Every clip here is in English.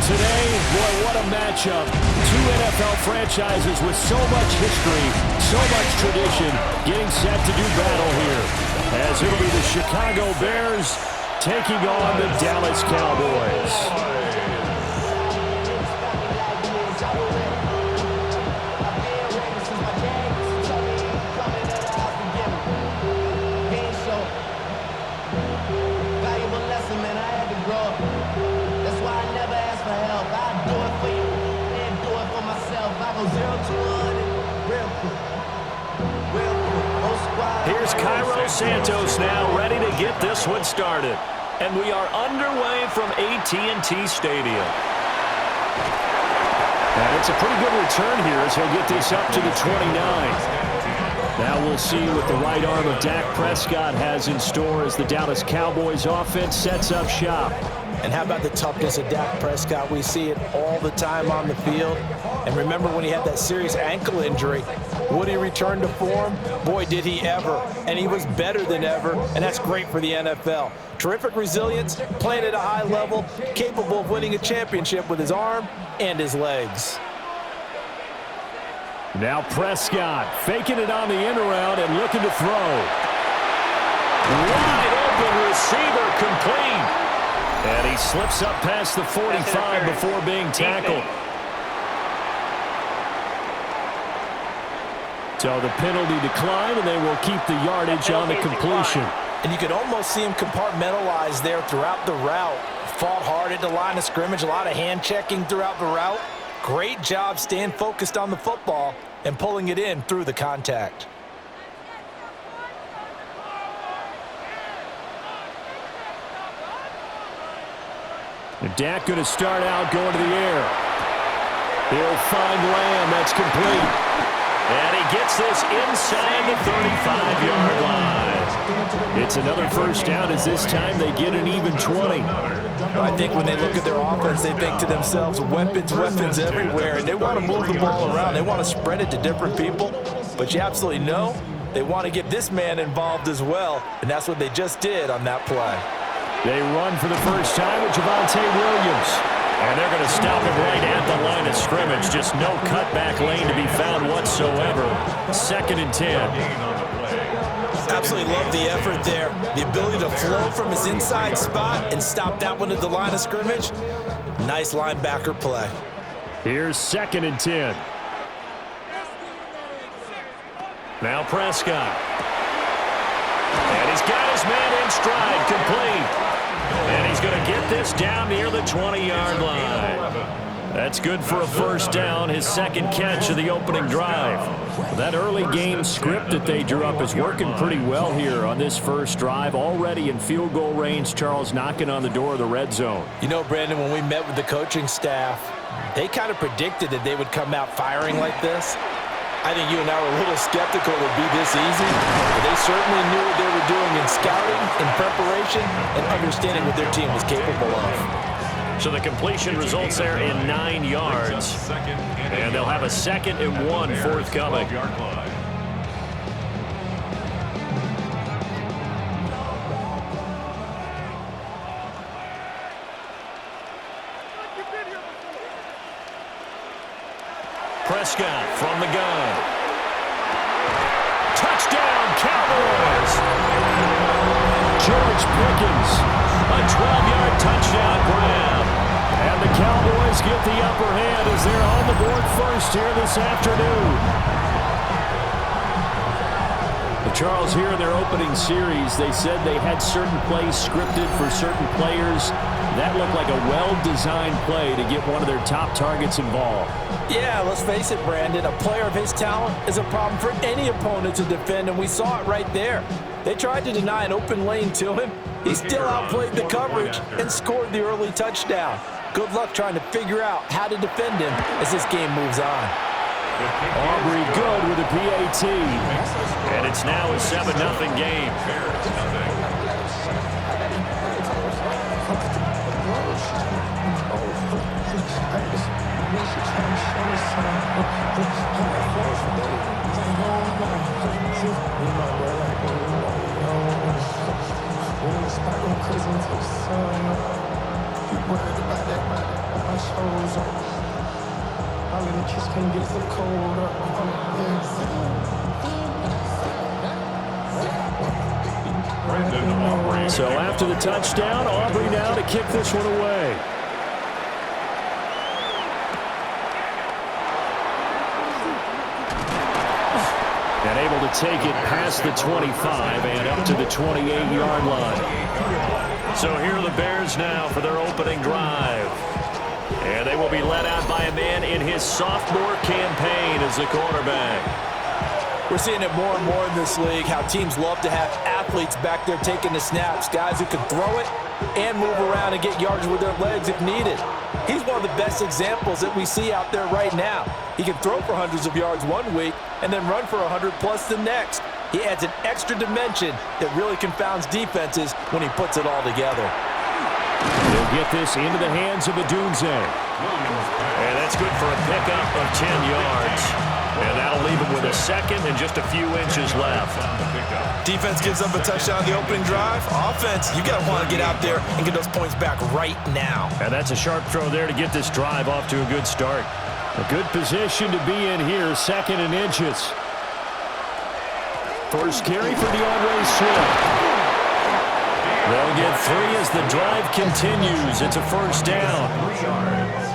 today, boy, what a matchup. Two NFL franchises with so much history, so much tradition, getting set to do battle here. As it'll be the Chicago Bears taking on the Dallas Cowboys. Here's Cairo Santos now ready to get this one started. And we are underway from AT&T Stadium. And it's a pretty good return here as he'll get this up to the 29. Now we'll see what the right arm of Dak Prescott has in store as the Dallas Cowboys offense sets up shop. And how about the toughness of Dak Prescott? We see it all the time on the field. And remember when he had that serious ankle injury, would he return to form? Boy, did he ever. And he was better than ever, and that's great for the NFL. Terrific resilience, playing at a high level, capable of winning a championship with his arm and his legs. Now Prescott faking it on the end around and looking to throw. Wide open receiver complete. And he slips up past the 45 before being tackled. So the penalty declined, and they will keep the yardage on the completion. And you could almost see him compartmentalize there throughout the route. Fought hard at the line of scrimmage, a lot of hand checking throughout the route. Great job staying focused on the football and pulling it in through the contact. And Dak going to start out going to the air. He'll find Lamb. That's complete. And he gets this inside the 35-yard line. It's another first down as this time they get an even 20. I think when they look at their offense, they think to themselves, weapons, weapons everywhere. And they want to move the ball around. They want to spread it to different people. But you absolutely know they want to get this man involved as well. And that's what they just did on that play. They run for the first time with Javonte Williams. And they're going to stop him right at the line of scrimmage. Just no cutback lane to be found whatsoever. 2nd and 10. Absolutely love the effort there. The ability to flow from his inside spot and stop that one at the line of scrimmage. Nice linebacker play. Here's 2nd and 10. Now Prescott. And he's got his man in stride, complete. And he's going to get this down near the 20-yard line. That's good for a first down, his second catch of the opening drive. That early game script that they drew up is working pretty well here on this first drive. Already in field goal range, Charles knocking on the door of the red zone. You know, Brandon, when we met with the coaching staff, they kind of predicted that they would come out firing like this. I think you and I were a little skeptical it would be this easy, but they certainly knew what they were doing in scouting, in preparation, and understanding what their team was capable of. So the completion results there in 9 yards, and they'll have a 2nd and 1 forthcoming. Prescott from the gun. Touchdown, Cowboys! George Pickens, a 12-yard touchdown grab. And the Cowboys get the upper hand as they're on the board first here this afternoon. Charles, here in their opening series, they said they had certain plays scripted for certain players. That looked like a well-designed play to get one of their top targets involved. Yeah, let's face it, Brandon. A player of his talent is a problem for any opponent to defend, and we saw it right there. They tried to deny an open lane to him. He still outplayed the coverage and scored the early touchdown. Good luck trying to figure out how to defend him as this game moves on. Aubrey good with a PAT. And it's now a 7-0 game. So after the touchdown, Aubrey now to kick this one away. And able to take it past the 25 and up to the 28-yard line. So here are the Bears now for their opening drive. And they will be led out by a man in his sophomore campaign as the quarterback. We're seeing it more and more in this league, how teams love to have athletes back there taking the snaps, guys who can throw it and move around and get yards with their legs if needed. He's one of the best examples that we see out there right now. He can throw for hundreds of yards one week and then run for 100+ the next. He adds an extra dimension that really confounds defenses when he puts it all together. They'll get this into the hands of Adunze. And that's good for a pickup of 10 yards. And that'll leave him with a second and just a few inches left. Defense gives up a touchdown on the opening drive. Offense, you got to want to get out there and get those points back right now. And that's a sharp throw there to get this drive off to a good start. A good position to be in here, second and inches. First carry for DeAndre Swift. They'll get 3 as the drive continues. It's a first down.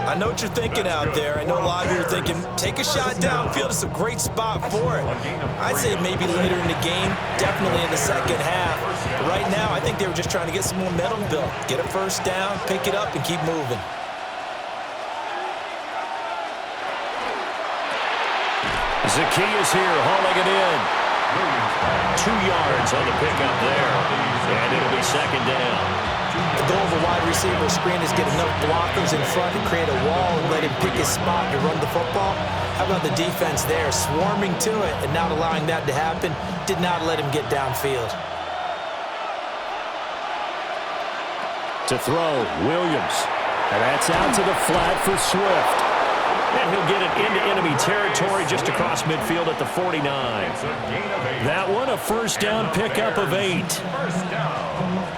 I know what you're thinking out there. I know a lot of you are thinking, take a shot downfield. It's a great spot for it. I'd say maybe later in the game, definitely in the second half. But right now, I think they were just trying to get some momentum built. Get a first down, pick it up, and keep moving. Zacchaeus here, hauling it in. 2 yards on the pickup there. And it'll be second down. The goal of a wide receiver screen is get enough blockers in front to create a wall and let him pick his spot to run the football. How about the defense there, swarming to it and not allowing that to happen? Did not let him get downfield. To throw, Williams. And that's out to the flat for Swift. And he'll get it into enemy territory just across midfield at the 49. That one, a first down pickup of 8.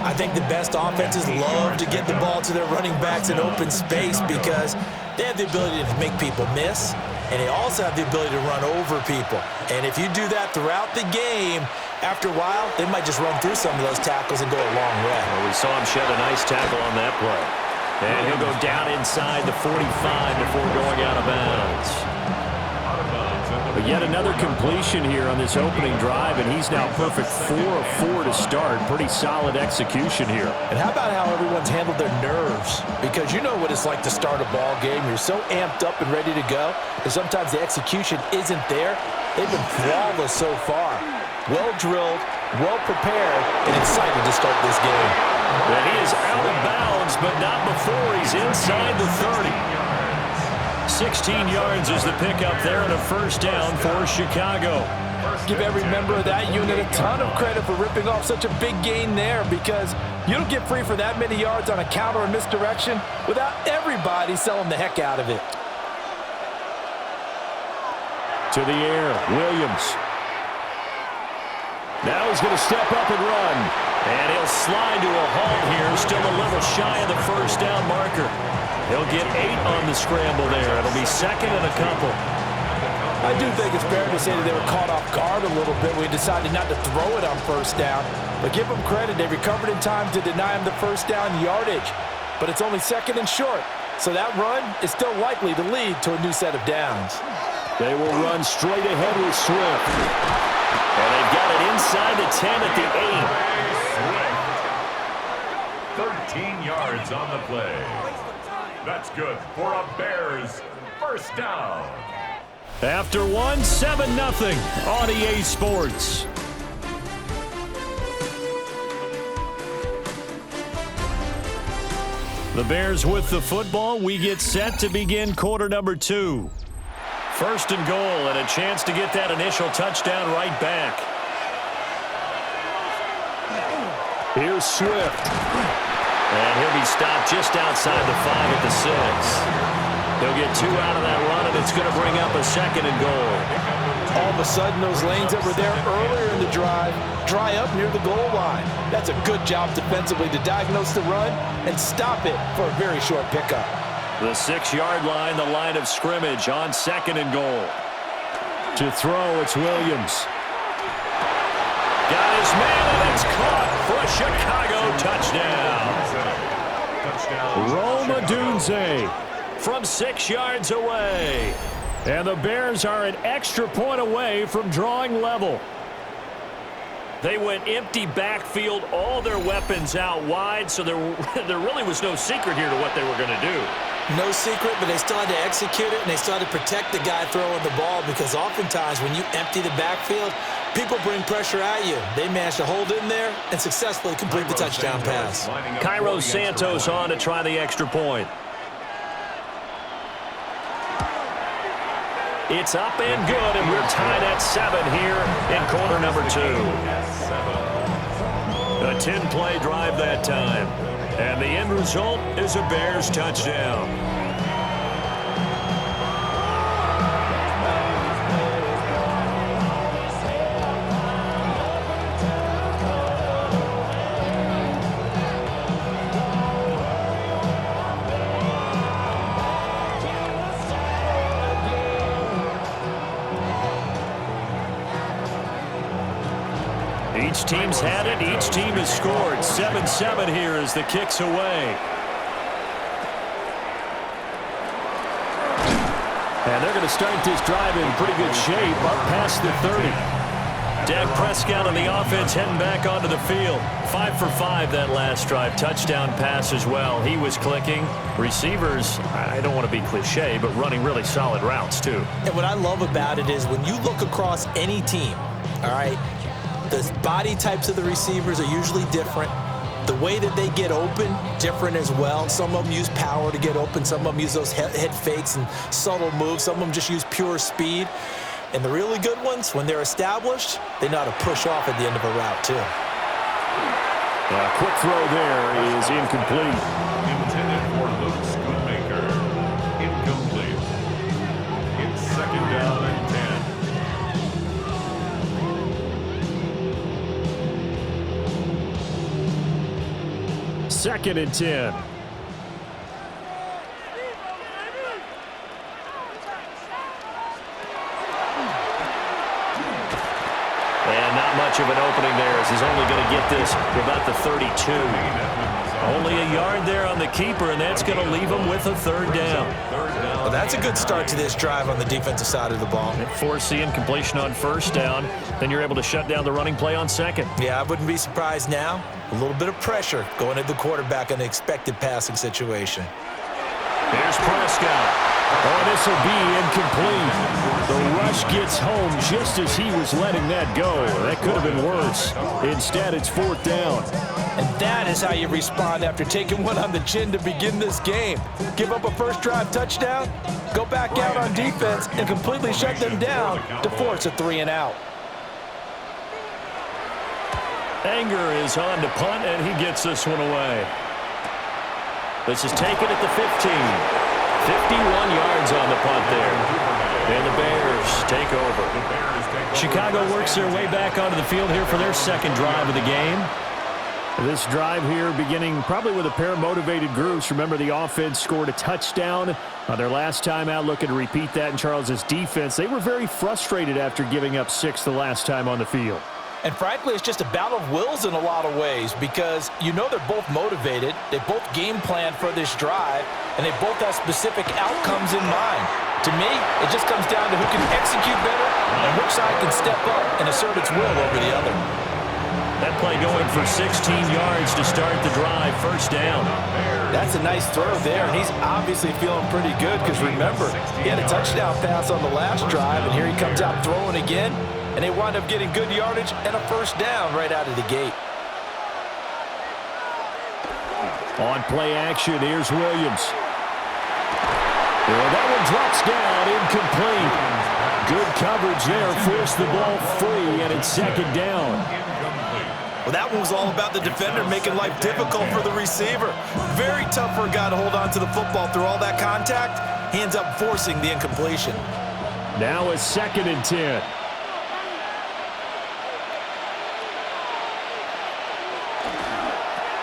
I think the best offenses love to get the ball to their running backs in open space because they have the ability to make people miss, and they also have the ability to run over people. And if you do that throughout the game, after a while, they might just run through some of those tackles and go a long way. Well, we saw him shed a nice tackle on that play. And he'll go down inside the 45 before going out of bounds. But yet another completion here on this opening drive, and he's now perfect 4 of 4 to start. Pretty solid execution here. And how about how everyone's handled their nerves? Because you know what it's like to start a ball game. You're so amped up and ready to go, and sometimes the execution isn't there. They've been flawless so far. Well-drilled, well-prepared, and excited to start this game. And he is out of bounds, but not before he's inside the 30. 16 yards is the pickup there and a first down for Chicago. Give every member of that unit a ton of credit for ripping off such a big gain there because you don't get free for that many yards on a counter or misdirection without everybody selling the heck out of it. To the air, Williams. Now he's going to step up and run. And he'll slide to a halt here, still a little shy of the first down marker. He'll get 8 on the scramble there. It'll be second and a couple. I do think it's fair to say that they were caught off guard a little bit. We decided not to throw it on first down. But give them credit. They recovered in time to deny him the first down yardage. But it's only second and short. So that run is still likely to lead to a new set of downs. They will run straight ahead with Swift. And they've got it inside the 10 at the 8. 13 yards on the play. That's good for a Bears first down. After one, 7-0 on EA Sports. The Bears with the football. We get set to begin quarter number 2. First and goal, and a chance to get that initial touchdown right back. Here's Swift. And he'll be stopped just outside the 5 at the 6. He'll get 2 out of that run, and it's going to bring up a second and goal. All of a sudden, those lanes that were there earlier in the drive dry up near the goal line. That's a good job defensively to diagnose the run and stop it for a very short pickup. The 6-yard line, the line of scrimmage on 2nd and goal. To throw, it's Williams. Got his man, and it's caught for a Chicago touchdown. Rome Odunze From 6 yards away. And the Bears are an extra point away from drawing level. They went empty backfield, all their weapons out wide, so there really was no secret here to what they were going to do. No secret, but they still had to execute it, and they still had to protect the guy throwing the ball, because oftentimes when you empty the backfield, people bring pressure at you. They managed to hold in there and successfully complete the touchdown pass. Cairo Santos on to try the extra point. It's up and good, and we're tied at 7 here in quarter number 2. A 10-play drive that time. And the end result is a Bears touchdown. Each team's had it. Each team has scored. 7-7 here as the kick's away. And they're going to start this drive in pretty good shape up past the 30. Dak Prescott on the offense heading back onto the field. 5 for 5 that last drive. Touchdown pass as well. He was clicking. Receivers, I don't want to be cliche, but running really solid routes too. And what I love about it is when you look across any team, all right, the body types of the receivers are usually different. The way that they get open, different as well. Some of them use power to get open. Some of them use those head fakes and subtle moves. Some of them just use pure speed. And the really good ones, when they're established, they know how to push off at the end of a route, too. A quick throw there is incomplete. Intended for Luke Schoonmaker. Incomplete. It's 2nd down and 10. 2nd and 10. And not much of an opening there as he's only going to get this to about the 32. Only a yard there on the keeper, and that's going to leave him with a 3rd down. Well, that's a good start to this drive on the defensive side of the ball. Force the incompletion on 1st down. Then you're able to shut down the running play on 2nd. Yeah, I wouldn't be surprised now. A little bit of pressure going at the quarterback in an expected passing situation. Here's Prescott. Oh, this will be incomplete. The rush gets home just as he was letting that go. That could have been worse. Instead, it's 4th down. And that is how you respond after taking one on the chin to begin this game. Give up a first drive touchdown, go back out on defense, and completely shut them down to force a 3-and-out. Anger is on to punt, and he gets this one away. This is taken at the 15. 51 yards on the punt there. And the Bears take over. Chicago works their way back onto the field here for their 2nd drive of the game. This drive here beginning probably with a pair of motivated groups. Remember, the offense scored a touchdown their last time out, looking to repeat that in Charles's defense. They were very frustrated after giving up 6 the last time on the field. And frankly, it's just a battle of wills in a lot of ways, because you know they're both motivated, they both game plan for this drive, and they both have specific outcomes in mind. To me, it just comes down to who can execute better and which side can step up and assert its will over the other. That play going for 16 yards to start the drive. 1st down. That's a nice throw there, and he's obviously feeling pretty good, because remember, he had a touchdown pass on the last drive, and here he comes out throwing again. And they wind up getting good yardage and a 1st down right out of the gate. On play action, here's Williams. Well, that one drops down, incomplete. Good coverage there, forced the ball free, and it's 2nd down. Well, that one was all about the defender making life difficult for the receiver. Very tough for a guy to hold on to the football through all that contact. He ends up forcing the incompletion. Now it's 2nd and 10.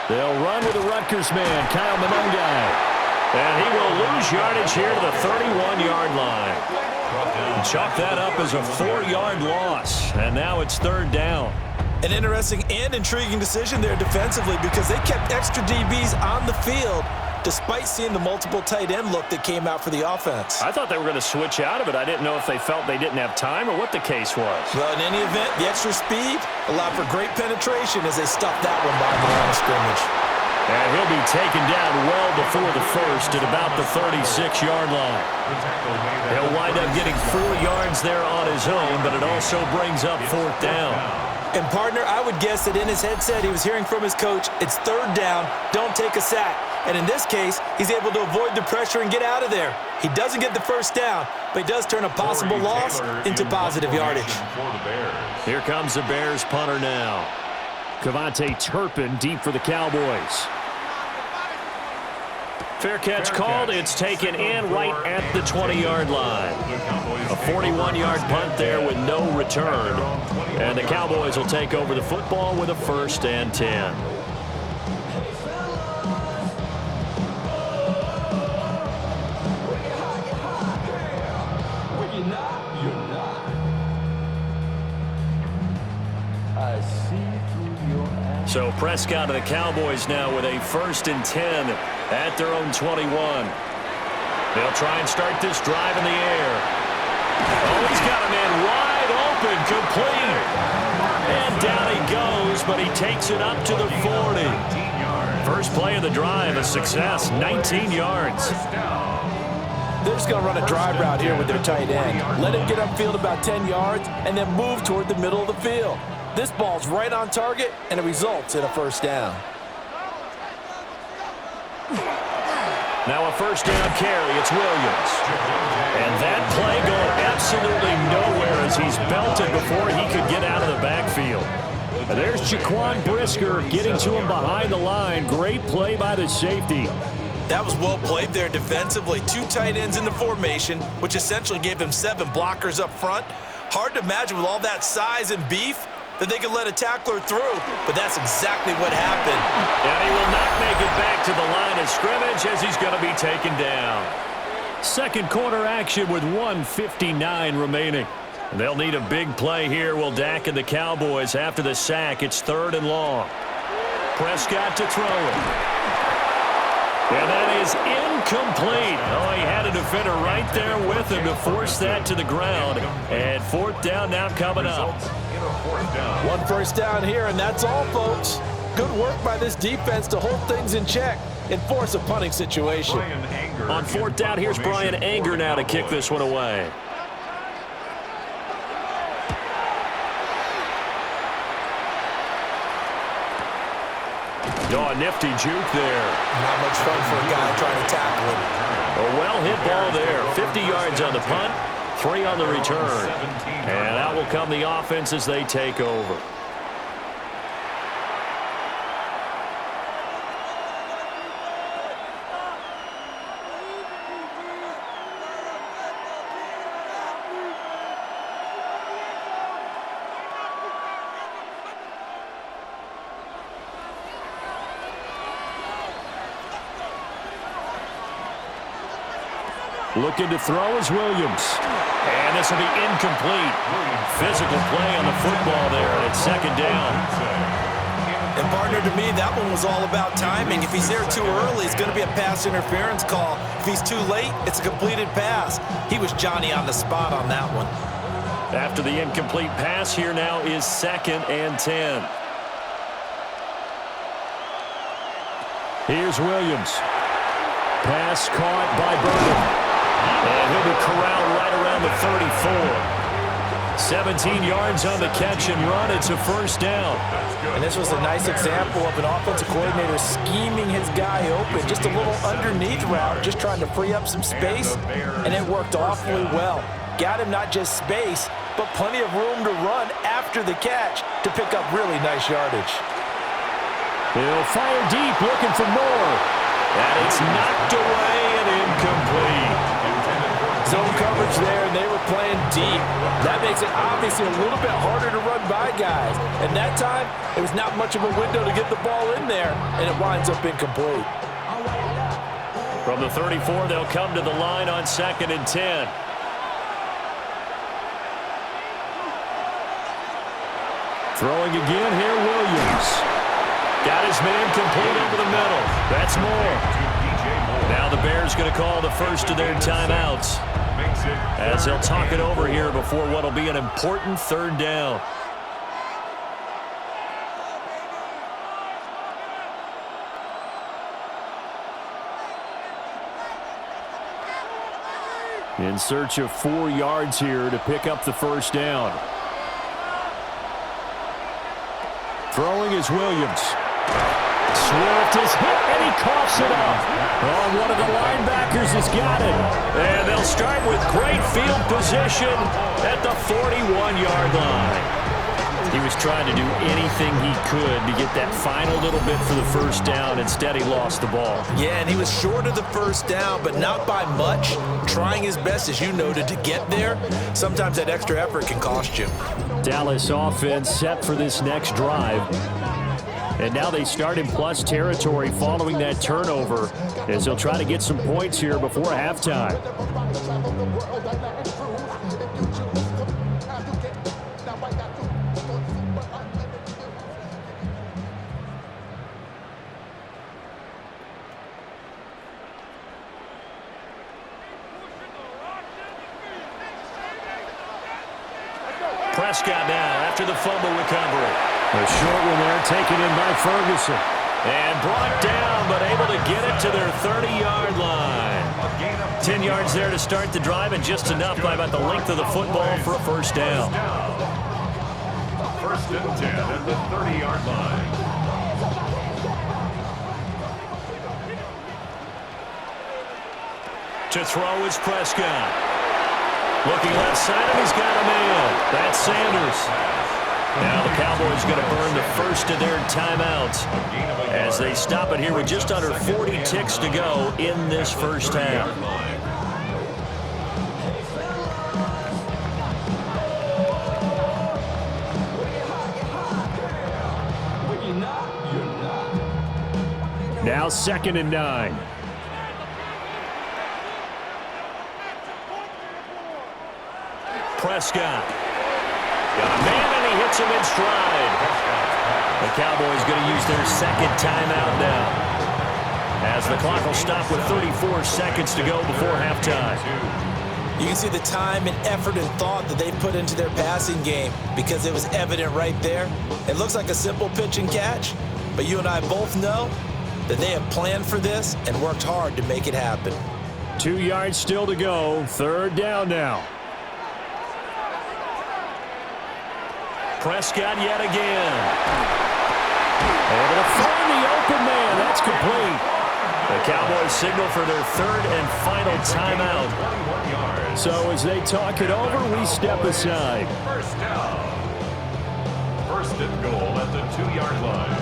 They'll run with the Rutgers man, Kyle Monongai. And he will lose yardage here to the 31-yard line. Chalk that up as a 4-yard loss. And now it's third down. An interesting and intriguing decision there defensively because they kept extra DBs on the field despite seeing the multiple tight end look that came out for the offense. I thought they were going to switch out of it. I didn't know if they felt they didn't have time or what the case was. Well, in any event, the extra speed allowed for great penetration as they stuffed that one by the line of scrimmage. And he'll be taken down well before the first at about the 36-yard line. He'll wind up getting 4 yards there on his own, but it also brings up fourth down. And, partner, I would guess that in his headset he was hearing from his coach, it's third down, don't take a sack. And in this case, he's able to avoid the pressure and get out of there. He doesn't get the first down, but he does turn a possible loss into positive yardage. Here comes the Bears punter now. Cavante Turpin deep for the Cowboys. Fair catch called. It's taken in right at the 20-yard line. A 41-yard punt there with no return. And the Cowboys will take over the football with a 1st and 10. So Prescott and the Cowboys now with a 1st and 10 at their own 21. They'll try and start this drive in the air. Oh, he's got a man wide open, complete. And down he goes, but he takes it up to the 40. First play of the drive, a success, 19 yards. They're just going to run a drive route here with their tight end. Let him get upfield about 10 yards and then move toward the middle of the field. This ball's right on target, and it results in a 1st down. Now a 1st down carry. It's Williams. And that play going absolutely nowhere as he's belted before he could get out of the backfield. And there's Jaquan Brisker getting to him behind the line. Great play by the safety. That was well played there defensively. 2 tight ends in the formation, which essentially gave him 7 blockers up front. Hard to imagine with all that size and beef that they could let a tackler through, but that's exactly what happened. And he will not make it back to the line of scrimmage as he's going to be taken down. Second quarter action with 1:59 remaining. They'll need a big play here, will Dak and the Cowboys. After the sack, it's 3rd and long. Prescott to throw it. And that is incomplete. Oh, he had a defender right there with him to force that to the ground. And 4th down now coming up. 1 first down here, and that's all, folks. Good work by this defense to hold things in check and force a punting situation. On 4th down, here's Brian Anger now to kick this one away. Oh, a nifty juke there. Not much fun for a guy trying to tackle him. A well-hit ball there. 50 yards on the punt, 3 on the return. And out will come the offense as they take over. Looking to throw is Williams. And this will be incomplete. Physical play on the football there, and it's 2nd down. And, partner, to me, that one was all about timing. If he's there too early, it's going to be a pass interference call. If he's too late, it's a completed pass. He was Johnny on the spot on that one. After the incomplete pass, here now is 2nd and 10. Here's Williams. Pass caught by Burton. And he'll be corralled right around the 34. 17 yards on the catch and run. It's a 1st down. And this was a nice example of an offensive coordinator scheming his guy open. Just a little underneath route, just trying to free up some space. And it worked awfully well. Got him not just space, but plenty of room to run after the catch to pick up really nice yardage. He'll fire deep, looking for more. And it's knocked away and incomplete. Zone coverage there, and they were playing deep. That makes it obviously a little bit harder to run by guys. And that time, there was not much of a window to get the ball in there, and it winds up incomplete. From the 34, they'll come to the line on 2nd and 10. Throwing again here, Williams. Got his man complete over the middle. That's Moore. Now the Bears going to call the first of their timeouts, as they'll talk it over here before what will be an important 3rd down. In search of 4 yards here to pick up the 1st down. Throwing is Williams. Swift is hit, and he coughs it up. Oh, one of the linebackers has got it. And they'll start with great field position at the 41-yard line. He was trying to do anything he could to get that final little bit for the 1st down. Instead, he lost the ball. Yeah, and he was short of the 1st down, but not by much. Trying his best, as you noted, to get there. Sometimes that extra effort can cost you. Dallas offense set for this next drive. And now they start in plus territory following that turnover, as they'll try to get some points here before halftime. Prescott now after the fumble recovery. A short one there taken in by Ferguson. And brought down, but able to get it to their 30-yard line. 10 yards there to start the drive, and just enough by about the length of the football for a 1st down. 1st and 10 at the 30-yard line. To throw is Prescott. Looking left side, and he's got a man. That's Sanders. Now the Cowboys going to burn the first of their timeouts as they stop it here with just under 40 ticks to go in this 1st half. Now 2nd and 9. Prescott. Got a man, and he hits him in stride. The Cowboys going to use their 2nd timeout now, as the clock will stop with 34 seconds to go before halftime. You can see the time and effort and thought that they put into their passing game, because it was evident right there. It looks like a simple pitch and catch, but you and I both know that they have planned for this and worked hard to make it happen. 2 yards still to go. 3rd down now. Prescott yet again. Able to find the open man. That's complete. The Cowboys signal for their 3rd and final timeout. So as they talk it over, we step aside. 1st down. 1st and goal at the 2-yard line.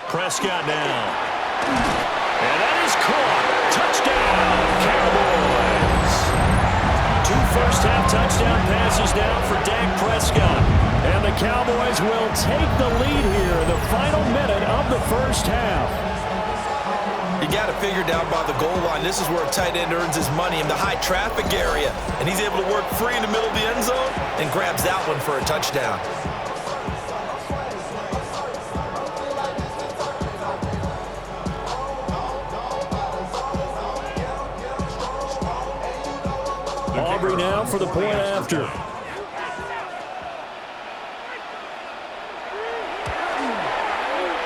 Prescott now. And that is caught. Touchdown, Cowboys. 2 first-half touchdown passes now for Dak Prescott. And the Cowboys will take the lead here in the final minute of the 1st half. You got to figure down by the goal line. This is where a tight end earns his money, in the high traffic area. And he's able to work free in the middle of the end zone and grabs that one for a touchdown. Aubrey now for the point after.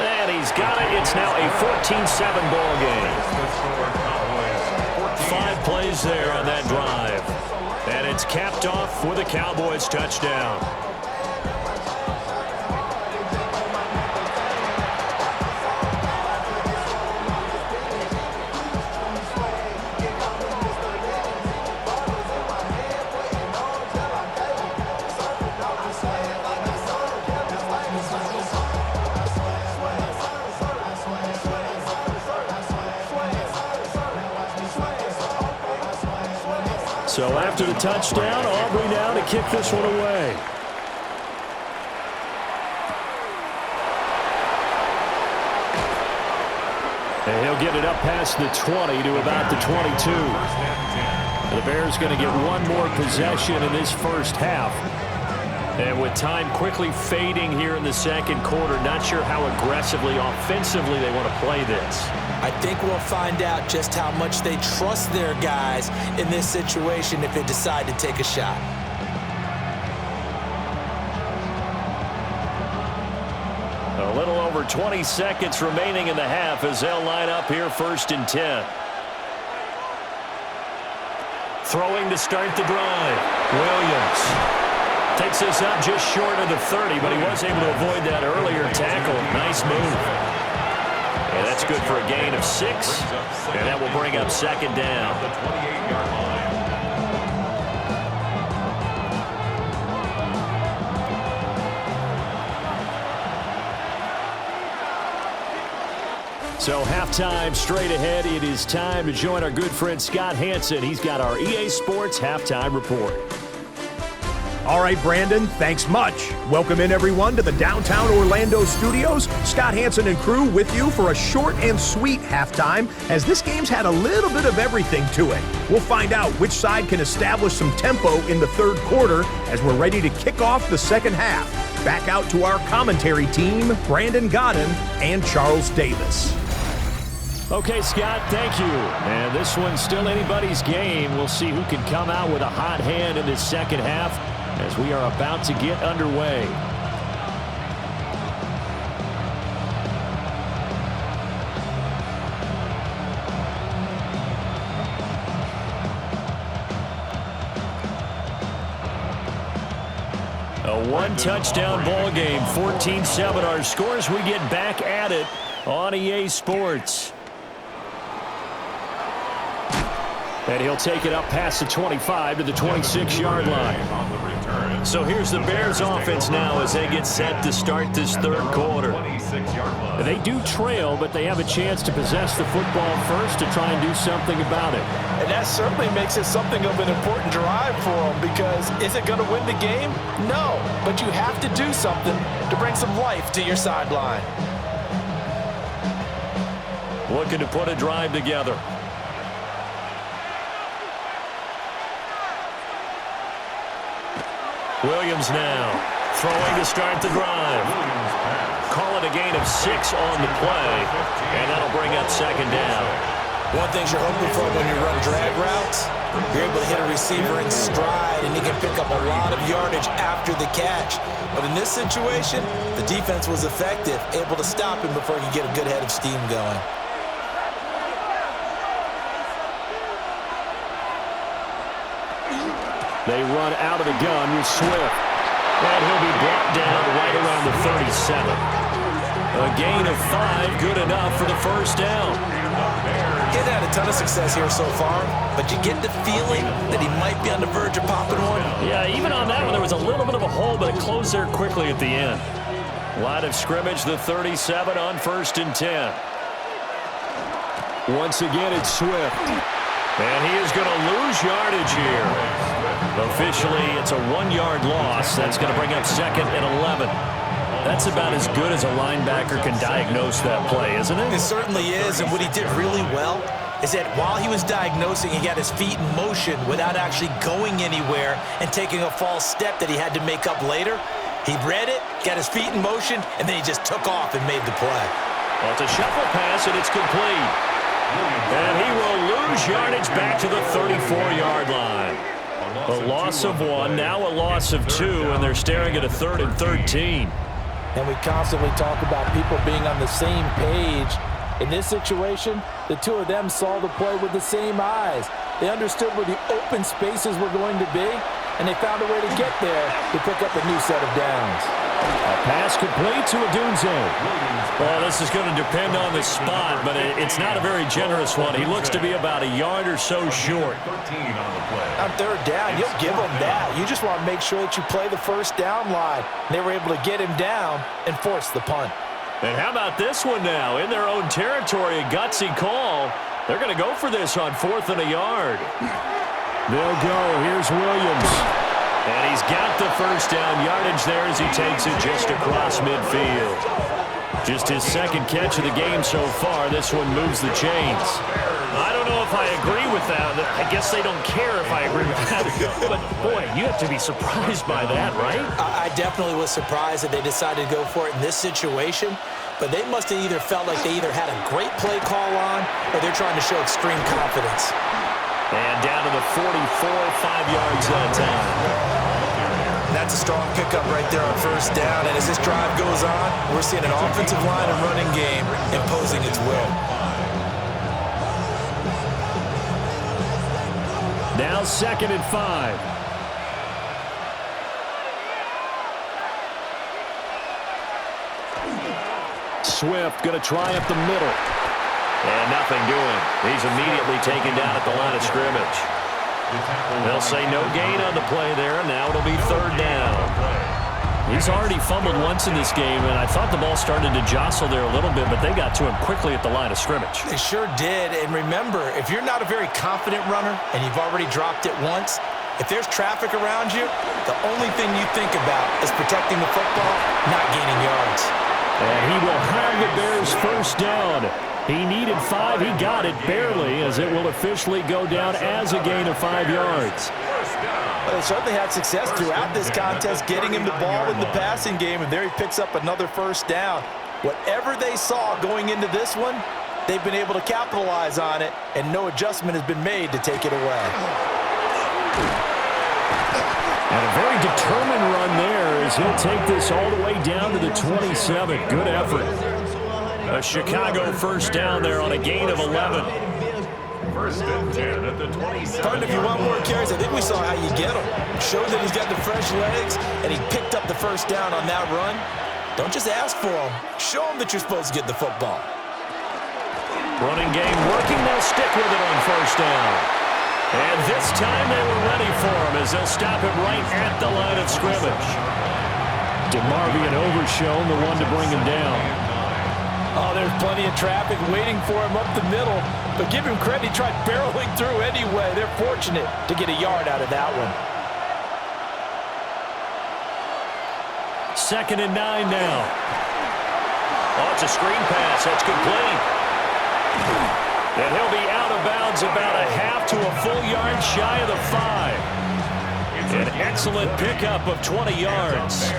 And he's got it. It's now a 14-7 ball game. 5 plays there on that drive. And it's capped off with a Cowboys touchdown. So after the touchdown, Aubrey now to kick this one away. And he'll get it up past the 20 to about the 22. The Bears going to get one more possession in this first half. And with time quickly fading here in the second quarter, not sure how aggressively, offensively they want to play this. I think we'll find out just how much they trust their guys in this situation if they decide to take a shot. A little over 20 seconds remaining in the half as they'll line up here 1st and 10. Throwing to start the drive. Williams takes this up just short of the 30, but he was able to avoid that earlier tackle. Nice move. And that's good for a gain of 6. And that will bring up 2nd down. The 28-yard line. So halftime straight ahead. It is time to join our good friend Scott Hanson. He's got our EA Sports Halftime Report. All right, Brandon, thanks much. Welcome in, everyone, to the downtown Orlando studios. Scott Hanson and crew with you for a short and sweet halftime, as this game's had a little bit of everything to it. We'll find out which side can establish some tempo in the third quarter as we're ready to kick off the second half. Back out to our commentary team, Brandon Godden and Charles Davis. Okay, Scott, thank you. And this one's still anybody's game. We'll see who can come out with a hot hand in this second half as we are about to get underway. A one-touchdown ball game, 14-7 our scores. We get back at it on EA Sports. And he'll take it up past the 25 to the 26-yard line. So here's the Bears offense now as they get set to start this third quarter. They do trail, but they have a chance to possess the football first to try and do something about it. And that certainly makes it something of an important drive for them, because is it going to win the game? No, but you have to do something to bring some life to your sideline. Looking to put a drive together. Williams now throwing to start the drive. Call it a gain of 6 on the play, and that'll bring up 2nd down. One thing you're hoping for when you run drag routes, you're able to hit a receiver in stride, and he can pick up a lot of yardage after the catch. But in this situation, the defense was effective, able to stop him before he could get a good head of steam going. They run out of the gun with Swift. And he'll be brought down right around the 37. A gain of 5, good enough for the first down. He's had a ton of success here so far, but you get the feeling that he might be on the verge of popping one. Yeah, even on that one, there was a little bit of a hole, but it closed there quickly at the end. Line of scrimmage, the 37 on 1st and 10. Once again, it's Swift. And he is going to lose yardage here. Officially, it's a 1-yard loss. That's going to bring up 2nd and 11. That's about as good as a linebacker can diagnose that play, isn't it? It certainly is, and what he did really well is that while he was diagnosing, he got his feet in motion without actually going anywhere and taking a false step that he had to make up later. He read it, got his feet in motion, and then he just took off and made the play. Well, it's a shuffle pass, and it's complete. And he will lose yardage back to the 34-yard line. A loss of 1, now a loss of 2, and they're staring at a 3rd and 13. And we constantly talk about people being on the same page. In this situation, the two of them saw the play with the same eyes. They understood where the open spaces were going to be, and they found a way to get there to pick up a new set of downs. A pass complete to Odunze. Well, this is going to depend on the spot, but it's not a very generous one. He looks to be about a yard or so short. On 3rd down, you'll give him that. You just want to make sure that you play the first down line. They were able to get him down and force the punt. And how about this one now? In their own territory, a gutsy call. They're going to go for this on 4th and a yard. They'll go. Here's Williams. And he's got the first down yardage there as he takes it just across midfield. Just his second catch of the game so far. This one moves the chains. I don't know if I agree with that. I guess they don't care if I agree with that. But, boy, you have to be surprised by that, right? I definitely was surprised that they decided to go for it in this situation. But they must have either felt like they either had a great play call on or they're trying to show extreme confidence. And down to the 44, 5 yards that time. That's a strong pickup right there on first down. And as this drive goes on, we're seeing an offensive line and running game imposing its will. Now 2nd and 5. Swift going to try up the middle. And nothing doing. He's immediately taken down at the line of scrimmage. They'll say no gain on the play there, and now it'll be 3rd down. He's already fumbled once in this game, and I thought the ball started to jostle there a little bit, but they got to him quickly at the line of scrimmage. They sure did. And remember, if you're not a very confident runner and you've already dropped it once, if there's traffic around you, the only thing you think about is protecting the football, not gaining yards. And he will have the Bears first down. He needed 5. He got it barely, as it will officially go down as a gain of 5 yards. Well, they certainly had success throughout this contest, getting him the ball in the passing game, and there he picks up another first down. Whatever they saw going into this one, they've been able to capitalize on it, and no adjustment has been made to take it away. And a very determined run there as he'll take this all the way down to the 27. Good effort. A Chicago first down there on a gain of 11. 1st and 10 at the 27. Pardon, if you want more carries, I think we saw how you get him. Showed that he's got the fresh legs, and he picked up the first down on that run. Don't just ask for him. Show him that you're supposed to get the football. Running game working. They'll stick with it on first down. And this time they were ready for him as they'll stop him right at the line of scrimmage. DeMarvion Overshown, the one to bring him down. Oh, there's plenty of traffic waiting for him up the middle. But give him credit, he tried barreling through anyway. They're fortunate to get a yard out of that one. 2nd and 9 now. Oh, it's a screen pass. That's complete. And he'll be out of bounds about a half to a full yard shy of the 5. An excellent pickup of 20 yards.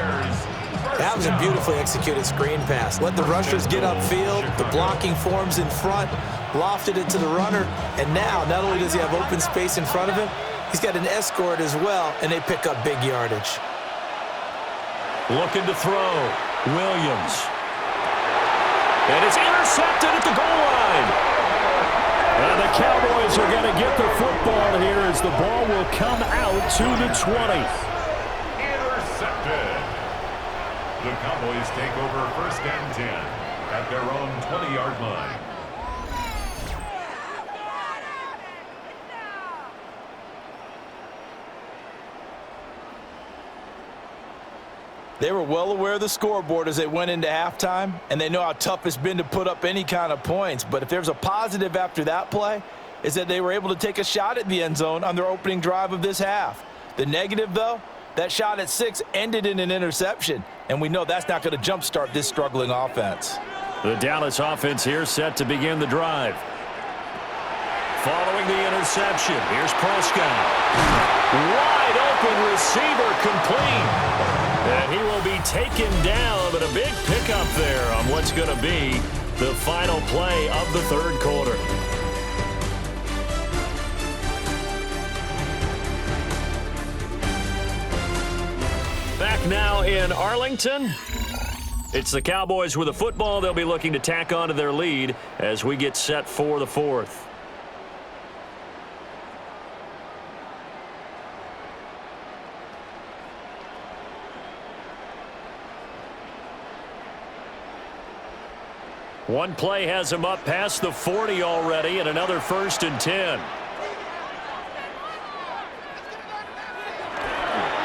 That was a beautifully executed screen pass. Let the rushers get upfield, the blocking forms in front, lofted it to the runner, and now not only does he have open space in front of him, he's got an escort as well, and they pick up big yardage. Looking to throw. Williams. And it's intercepted at the goal line. And the Cowboys are going to get the football here as the ball will come out to the 20. Intercepted. The Cowboys take over 1st and 10 at their own 20-yard line. They were well aware of the scoreboard as they went into halftime, and they know how tough it's been to put up any kind of points. But if there's a positive after that play, is that they were able to take a shot at the end zone on their opening drive of this half. The negative, though, that shot at 6 ended in an interception, and we know that's not going to jumpstart this struggling offense. The Dallas offense here set to begin the drive. Following the interception, here's Prescott. Wide open receiver complete. And he will be taken down, but a big pickup there on what's going to be the final play of the 3rd quarter. Back now in Arlington. It's the Cowboys with the football. They'll be looking to tack on to their lead as we get set for the 4th. One play has him up past the 40 already, and another 1st and 10.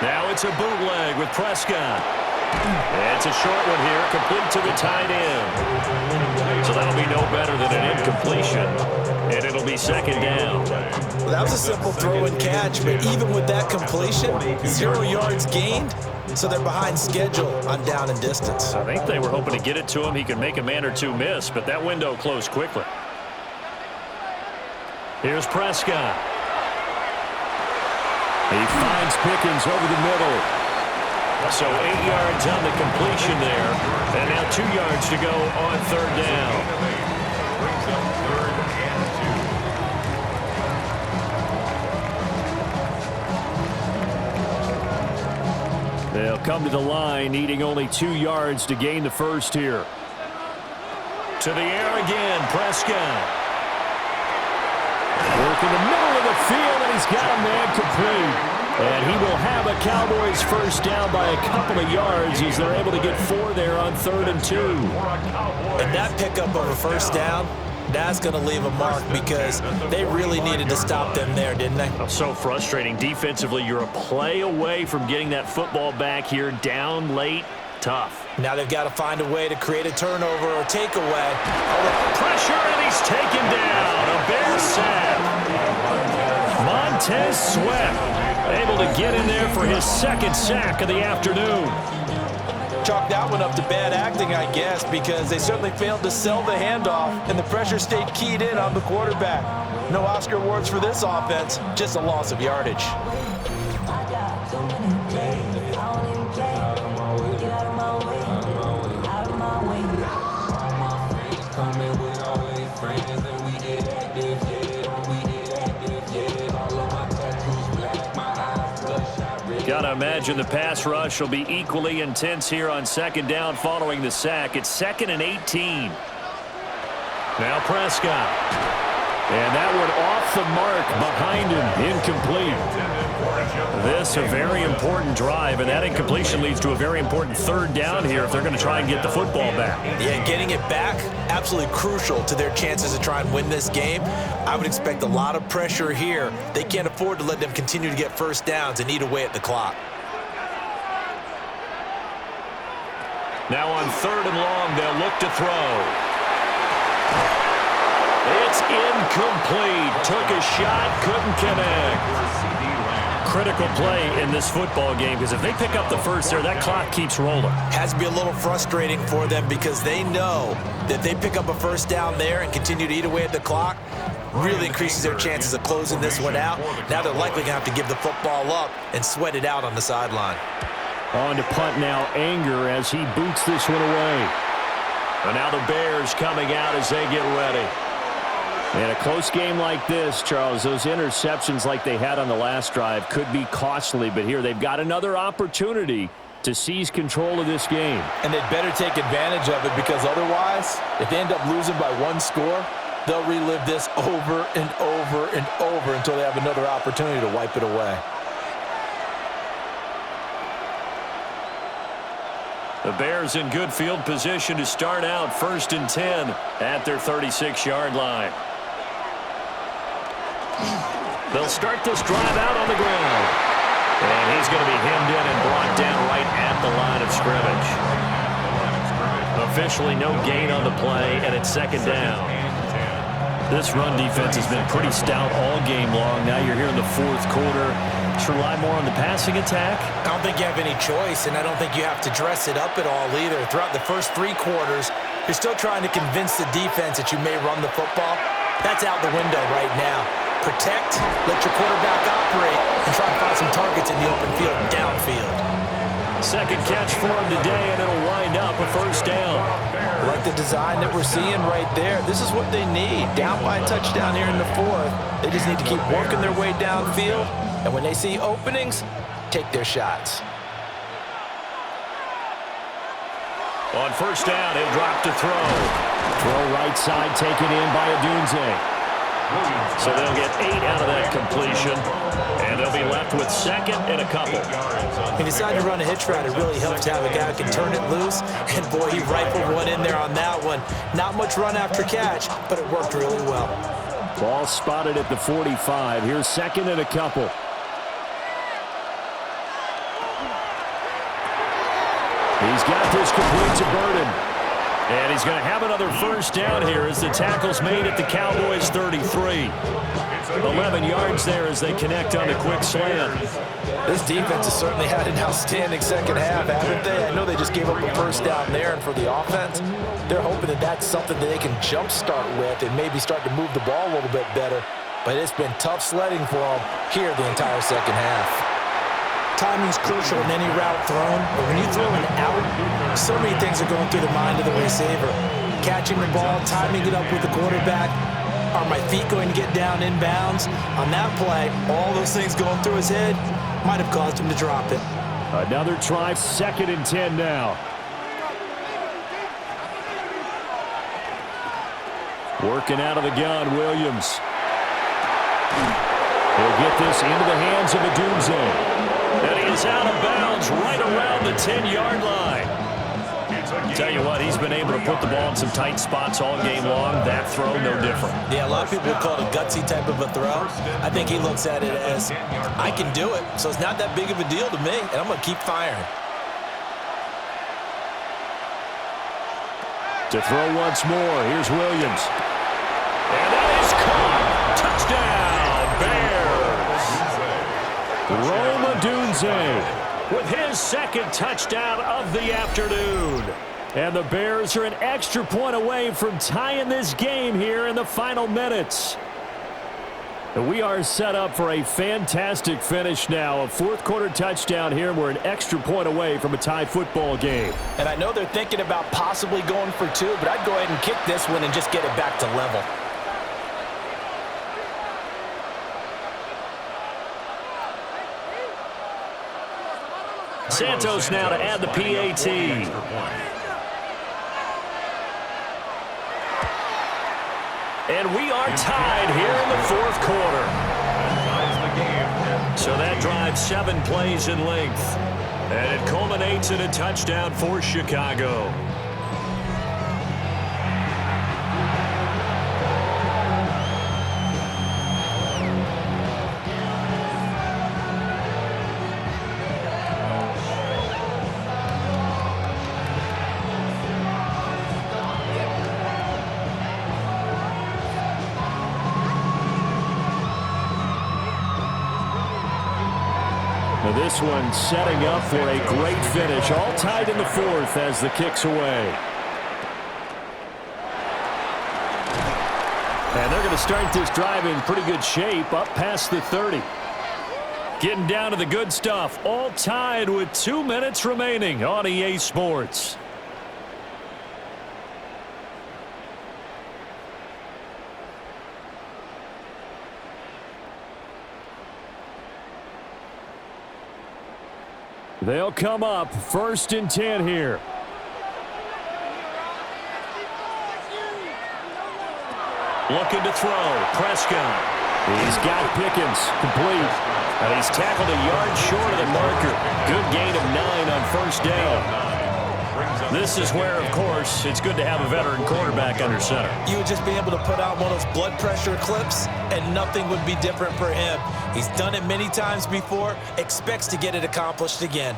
Now it's a bootleg with Prescott. And it's a short one here, complete to the tight end. So that'll be no better than an incompletion. And it'll be second down. Well, that was a simple throw and catch, but even with that completion, 0 yards gained, so they're behind schedule on down and distance. I think they were hoping to get it to him. He could make a man or two miss, but that window closed quickly. Here's Prescott. He finds Pickens over the middle. So 8 yards on the completion there. And now 2 yards to go on third down. Brings up 3rd and 2. They'll come to the line, needing only 2 yards to gain the first here. To the air again, Prescott. Work in the middle of the field, and he's got a man complete. And he will have a Cowboys first down by a couple of yards as they're able to get 4 there on 3rd and 2. And that pickup of a first down, that's going to leave a mark because they really needed to stop them there, didn't they? So frustrating. Defensively, you're a play away from getting that football back here, down late. Tough. Now they've got to find a way to create a turnover or takeaway. Pressure, and he's taken down. A Bears sack. Montez Sweat able to get in there for his 2nd sack of the afternoon. Chalk that one up to bad acting, I guess, because they certainly failed to sell the handoff, and the pressure stayed keyed in on the quarterback. No Oscar awards for this offense, just a loss of yardage. Gotta imagine the pass rush will be equally intense here on 2nd down following the sack. It's 2nd and 18. Now Prescott. And that one off the mark behind him. Incomplete. This a very important drive, and that incompletion leads to a very important 3rd down here if they're going to try and get the football back. Yeah, getting it back, absolutely crucial to their chances to try and win this game. I would expect a lot of pressure here. They can't afford to let them continue to get first downs and eat away at the clock. Now on 3rd and long, they'll look to throw. It's incomplete. Took a shot, couldn't connect. Critical play in this football game because if they pick up the first there, that clock keeps rolling. Has to be a little frustrating for them because they know that they pick up a first down there and continue to eat away at the clock, really increases their chances of closing this one out. Now they're likely going to have to give the football up and sweat it out on the sideline. On to punt now, Anger as he boots this one away. And now the Bears coming out as they get ready. In a close game like this, Charles, those interceptions like they had on the last drive could be costly, but here they've got another opportunity to seize control of this game. And they'd better take advantage of it because otherwise, if they end up losing by 1 score, they'll relive this over and over and over until they have another opportunity to wipe it away. The Bears in good field position to start out 1st and 10 at their 36-yard line. They'll start this drive out on the ground. And he's going to be hemmed in and brought down right at the line of scrimmage. Officially no gain on the play, and it's 2nd down. This run defense has been pretty stout all game long. Now you're here in the 4th quarter. Should rely more on the passing attack? I don't think you have any choice, and I don't think you have to dress it up at all either. Throughout the first 3 quarters, you're still trying to convince the defense that you may run the football. That's out the window right now. Protect, let your quarterback operate, and try to find some targets in the open field downfield. 2nd catch for him today, and it'll wind up a first down. Like the design that we're seeing right there. This is what they need. Down by a touchdown here in the 4th. They just need to keep working their way downfield. And when they see openings, take their shots. On first down, he'll drop to throw. Throw right side, taken in by Adunze. So they'll get 8 out of that completion, and they'll be left with 2nd and a couple. He decided to run a hitch route. It really helps to have a guy who can turn it loose. And, boy, he rifled one in there on that one. Not much run after catch, but it worked really well. Ball spotted at the 45. Here's 2nd and a couple. He's got this complete to Burden. And he's going to have another first down here as the tackle's made at the Cowboys' 33. 11 yards there as they connect on the quick slant. This defense has certainly had an outstanding second half, haven't they? I know they just gave up a first down there, and for the offense, they're hoping that that's something that they can jumpstart with and maybe start to move the ball a little bit better. But it's been tough sledding for them here the entire second half. Timing's crucial in any route thrown, but when you throw an out, so many things are going through the mind of the receiver. Catching the ball, timing it up with the quarterback. Are my feet going to get down inbounds? On that play, all those things going through his head might have caused him to drop it. Another try, 2nd and 10 now. Working out of the gun, Williams. He'll get this into the hands of Adunze. And he is out of bounds right around the 10-yard line. Tell you what, he's been able to put the ball in some tight spots all game long. That throw, no different. Yeah, a lot of people would call it a gutsy type of a throw. I think he looks at it as, I can do it, so it's not that big of a deal to me, and I'm going to keep firing. To throw once more, here's Williams. And that is caught. Touchdown, Bears. Rome Odunze with his 2nd touchdown of the afternoon. And the Bears are an extra point away from tying this game here in the final minutes. We are set up for a fantastic finish now. A 4th quarter touchdown here. We're an extra point away from a tie football game. And I know they're thinking about possibly going for 2, but I'd go ahead and kick this one and just get it back to level. Santos now to add the PAT. And we are tied here in the 4th quarter. So that drives 7 plays in length. And it culminates in a touchdown for Chicago. This one setting up for a great finish. All tied in the 4th as the kick's away. And they're going to start this drive in pretty good shape up past the 30. Getting down to the good stuff. All tied with 2 minutes remaining on EA Sports. They'll come up 1st and 10 here. Looking to throw. Prescott. He's got Pickens complete. And he's tackled a yard short of the marker. Good gain of 9 on 1st down. This is where, of course, it's good to have a veteran quarterback under center. You would just be able to put out one of those blood pressure clips, and nothing would be different for him. He's done it many times before, expects to get it accomplished again.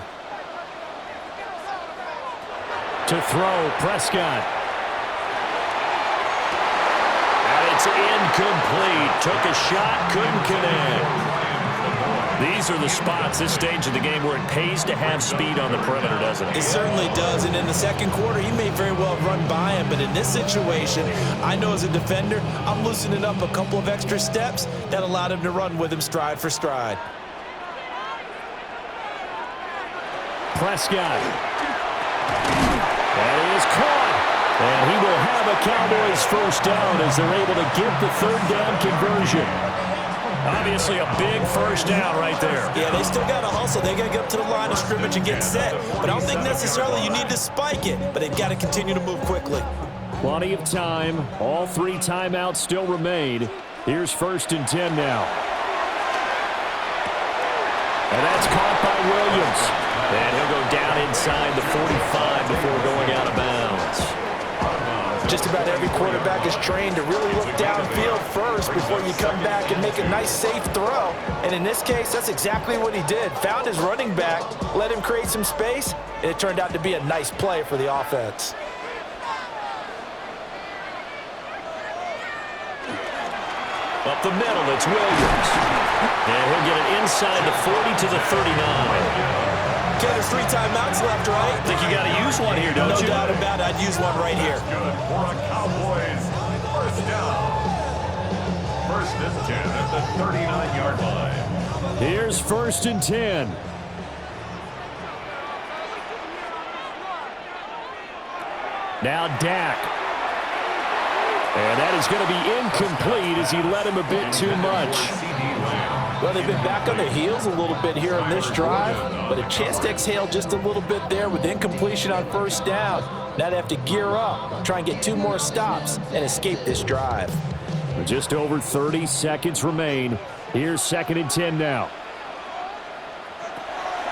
To throw, Prescott. And it's incomplete. Took a shot, couldn't connect. These are the spots, this stage of the game, where it pays to have speed on the perimeter, doesn't it? It certainly does, and in the 2nd quarter, he may very well run by him, but in this situation, I know as a defender, I'm loosening up a couple of extra steps that allowed him to run with him stride for stride. Prescott. That is caught. And he will have a Cowboys 1st down as they're able to get the 3rd down conversion. Obviously a big 1st down right there. Yeah, they still got to hustle. They got to get up to the line of scrimmage and get set. But I don't think necessarily you need to spike it, but they've got to continue to move quickly. Plenty of time. All 3 timeouts still remain. Here's 1st and 10 now. And that's caught by Williams. And he'll go down inside the 45 before going out of bounds. Just about every quarterback is trained to really look downfield first before you come back and make a nice, safe throw. And in this case, that's exactly what he did. Found his running back, let him create some space, and it turned out to be a nice play for the offense. Up the middle, it's Williams. And he'll get it inside the 40 to the 39. Okay, there's 3 timeouts left, right? I think you got to use one here, don't you? No doubt about it. I'd use one right here. Good for a Cowboys first down. First and 10 at the 39-yard line. Here's first and 10. Now Dak. And that is going to be incomplete as he led him a bit too much. Well, they've been back on their heels a little bit here in this drive, but a chance to exhale just a little bit there with incompletion on first down. Now they have to gear up, try and get 2 more stops, and escape this drive. Just over 30 seconds remain. Here's second and 10 now.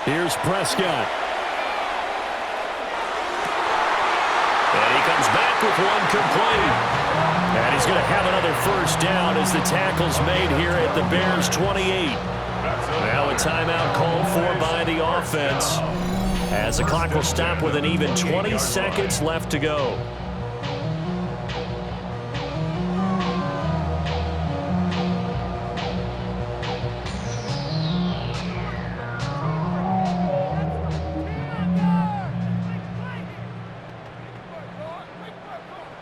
Here's Prescott. And he comes back with one complete. And he's going to have another first down as the tackle's made here at the Bears' 28. Now a timeout called for by the offense as the clock will stop with an even 20 seconds left to go.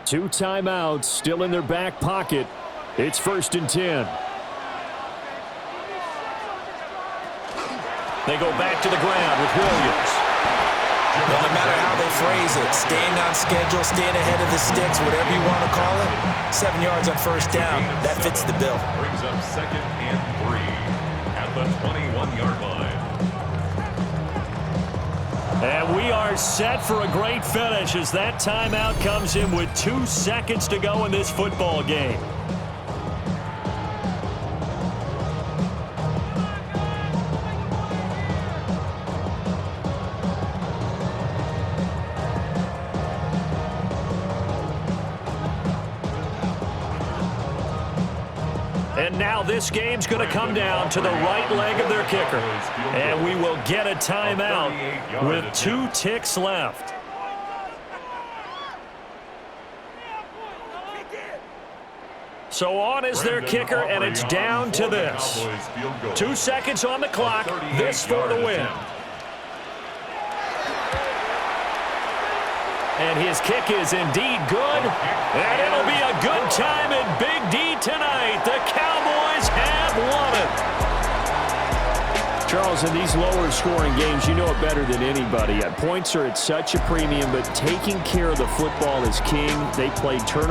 Two timeouts still in their back pocket. It's first and 10. They go back to the ground with Williams. Well, no matter how they phrase it, staying on schedule, staying ahead of the sticks, whatever you want to call it, 7 yards on first down, that fits the bill. Brings up second and 3 at the 21-yard line. And we are set for a great finish as that timeout comes in with 2 seconds to go in this football game. And now this game's going to come down to the right leg of their kicker. And we will get a timeout with 2 ticks left. So on is their kicker, and it's down to this. 2 seconds on the clock, this for the win. And his kick is indeed good, and it'll be a good time at Big D tonight. The Cowboys have won it. Charles, in these lower scoring games, you know it better than anybody. Points are at such a premium, but taking care of the football is king. They played turnover.